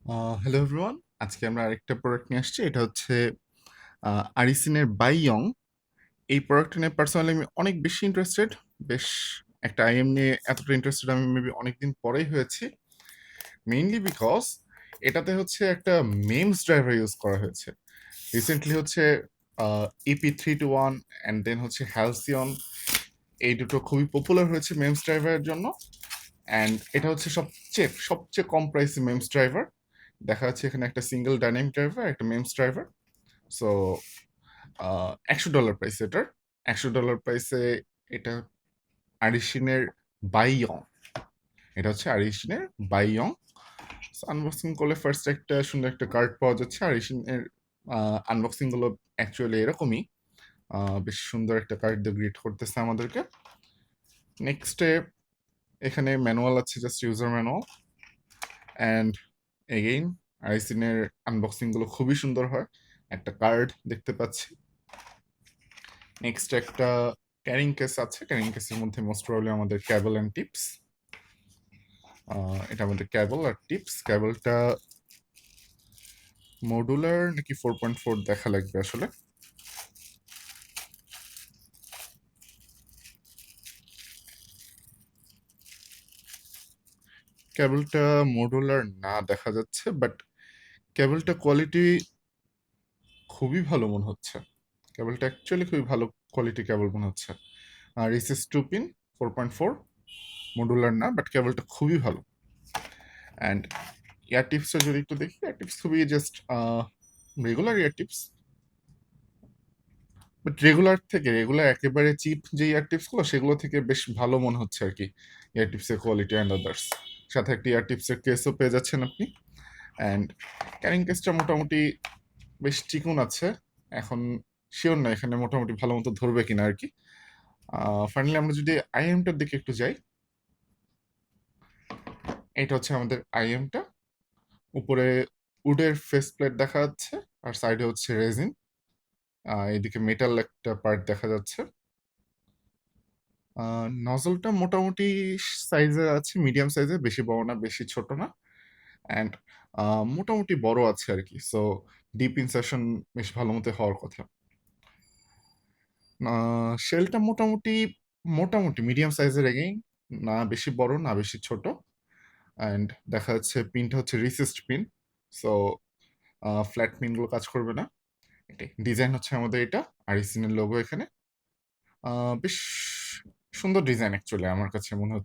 Hello everyone, আজকে আমরা আরেকটা প্রোডাক্ট নিয়ে আসছি। এটা হচ্ছে আরিসিনের বাইয়ং। এই প্রোডাক্টটা নিয়ে পার্সোনালি আমি অনেক বেশি ইন্টারেস্টেড। বেশ একটা আইএম নিয়ে এতটা ইন্টারেস্টেড আমি মেবি অনেকদিন পরেই হয়েছি। মেইনলি বিকজ এটাতে হচ্ছে একটা মেমস ড্রাইভার ইউজ করা হয়েছে। রিসেন্টলি হচ্ছে EP321 অ্যান্ড দেন হচ্ছে হ্যালসিয়ন, এই দুটো খুবই পপুলার হয়েছে মেমস ড্রাইভারের জন্য। অ্যান্ড এটা হচ্ছে সবচেয়ে সবচেয়ে কম প্রাইসে মেমস ড্রাইভার। দেখা যাচ্ছে এখানে একটা সিঙ্গেল ডাইনামিক ড্রাইভার, একটা মেমস ড্রাইভার। সো $100 প্রাইস এটার। $100 প্রাইসে এটা আরিশিনের বাইয়ং। এটা হচ্ছে আরিশিনের বাইয়ং। আনবক্সিং করলে ফার্স্ট একটা সুন্দর একটা কার্ড পাওয়া যাচ্ছে। আরিশিনের আনবক্সিং গুলো অ্যাকচুয়ালি এরকমই। বেশ সুন্দর একটা কার্ড দিয়ে গ্রিট করতেছে আমাদেরকে। নেক্সটে এখানে ম্যানুয়াল আছে, just user manual. And again আইসিনের আনবক্সিং গুলো খুবই সুন্দর হয়। একটা কার্ড দেখতে পাচ্ছি। নেক্সট একটা ক্যারিং কেস আছে। ক্যারিং কেসের মধ্যে মোস্ট প্রবলি আমাদের ক্যাবল অ্যান্ড টিপস। এটা আমাদের ক্যাবল আর টিপস। ক্যাবলটা মডুলার নাকি 4.4 দেখা লাগবে আসলে। কেবলটা মডুলার না দেখা যাচ্ছে, বাট কেবলটা কোয়ালিটি খুবই ভালো মনে হচ্ছে। কেবলটা অ্যাকচুয়ালি খুবই ভালো কোয়ালিটি কেবল মনে হচ্ছে। আর এসএস 2 পিন 4.4, মডুলার না, বাট কেবলটা খুবই ভালো। অ্যান্ড এয়ার টিপসটা যদি একটু দেখি, এয়ার টিপস খুবই just regular air tips. But regular একেবারে চিপ যে ইয়ার টিপসগুলো, সেগুলো থেকে বেশ ভালো মনে হচ্ছে আর কি ইয়ার টিপসের কোয়ালিটি অ্যান্ড আদার্স। সাথে একটা ইয়ার টিপসের কেসও পেয়ে যাচ্ছেন আপনি। অ্যান্ড ক্যারিং কেসটা মোটামুটি বেশ চিকন আছে। এখন শিওর না এখানে মোটামুটি ভালো মতো ধরবে কিনা আর কি। ফাইনালি আমরা যদি আইএমটার দিকে একটু যাই, এটা হচ্ছে আমাদের আইএমটা। উপরে উডের ফেস প্লেট দেখা যাচ্ছে, আর সাইডে হচ্ছে রেজিন। এদিকে মেটাল একটা পার্ট দেখা যাচ্ছে। নজলটা মোটামুটি সাইজে আছে, মিডিয়াম সাইজে, বেশি বড় না বেশি ছোট না। অ্যান্ড মোটামুটি বড় আছে আর কি। সো ডিপ ইনসার্শন বেশ ভালো মতো হওয়ার কথা। শেলটা মোটামুটি মোটামুটি মিডিয়াম সাইজের, এগেইন না বেশি বড় না বেশি ছোট। অ্যান্ড দেখা যাচ্ছে পিনটা হচ্ছে রিসেস্ট পিন। সো ফ্ল্যাট পিনগুলো কাজ করবে না। এটাই ডিজাইন হচ্ছে আমাদের এটা, আরিসিনের লোগো এখানে। বেশ সুন্দর ডিজাইন অ্যাকচুয়ালি আমার কাছে মনে হচ্ছে।